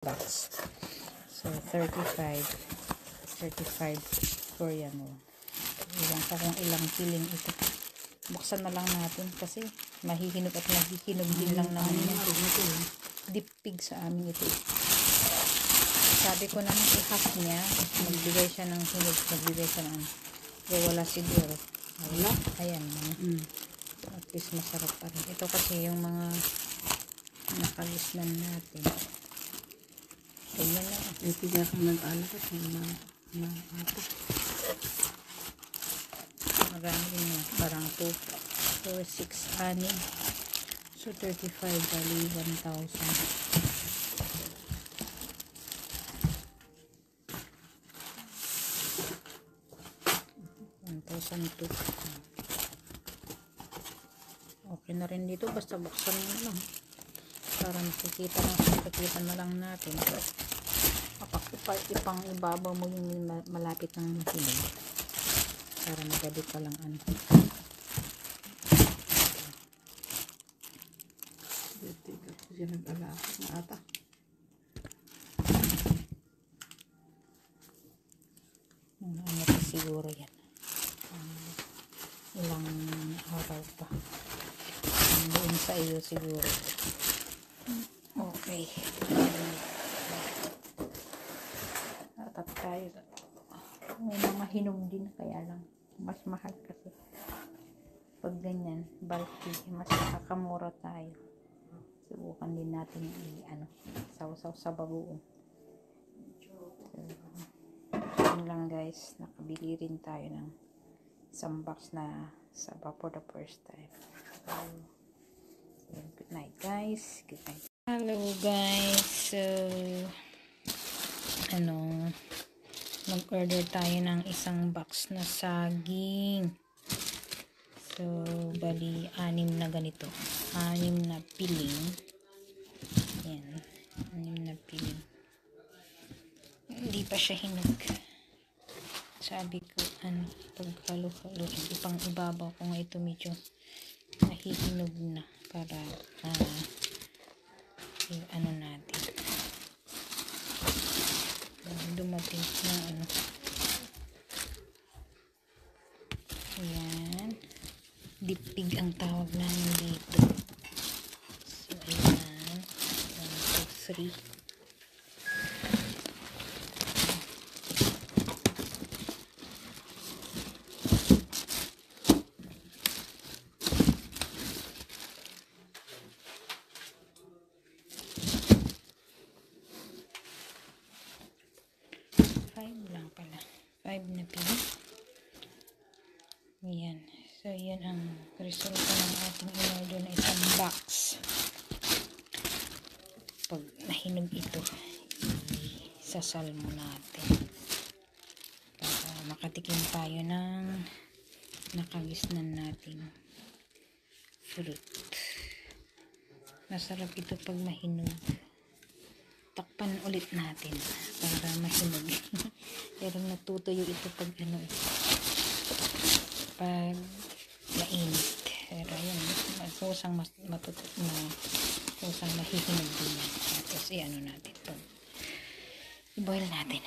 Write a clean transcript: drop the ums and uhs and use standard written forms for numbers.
box. So 35 Korean won. Iwan ko kung ilang piling ito. Buksan na lang natin kasi mahihinog at mahihinog din lang naman yan. Dipig sa amin ito. Sabi ko naman i-half niya, magbigay siya ng hinog, magbigay siya ng pero wala siguro. Wala? Ayan. At least masarap pa rin. Ito kasi yung mga nakalisman natin. Ganyan na. Ito niya kung nag-anak at mga ato. Marami din na. Parang 2, 4, 6, 6. So 35 bali 1,000. 1,002. Okay na rin dito. Basta buksan mo na lang. Para makikita na lang natin. Ipang ibabaw mo yung malapit ng hinog. Para magabi ka lang ano. Ito siya nag-alak na ata. Ano pa siguro yan. Ilang araw pa. Doon sa iyo siguro. Okay. Tatap tayo. May mga hinog din kaya lang. Mas mahal kasi. Pag ganyan, bulky, mas nakakamura tayo. Subukan din natin sausaw sa bagoong. Yun lang guys, nakabili rin tayo ng isang box na saba for the first time. So, good night guys. Good night. Hello guys. So, mag-order tayo ng isang box na saging. So, bali 6 na ganito. 6 na piling. Yan. 6 na piling. Hindi pa siya hinog. Sabi ko, pagkalo-halo, ipang ibabaw ko nga ito medyo nahihinog na para natin. Dumating na ayan. Dipig ang tawag namin dito. So, ayan. 1, 2, 3. Lang pala. 5 na pila. Ayan. So, yan ang resulta ng ating in-order na isang box. Pag nahinog ito, isasal mo natin. Para makatikim tayo ng nakagisnan nating fruit. Masarap ito pag mahinog. Takpan ulit natin para mahinog. Pero natutuyo ito pag pag mainit. Pero ayan, kusang kusang mahihinog din yan. Tapos natin pag i-boil natin.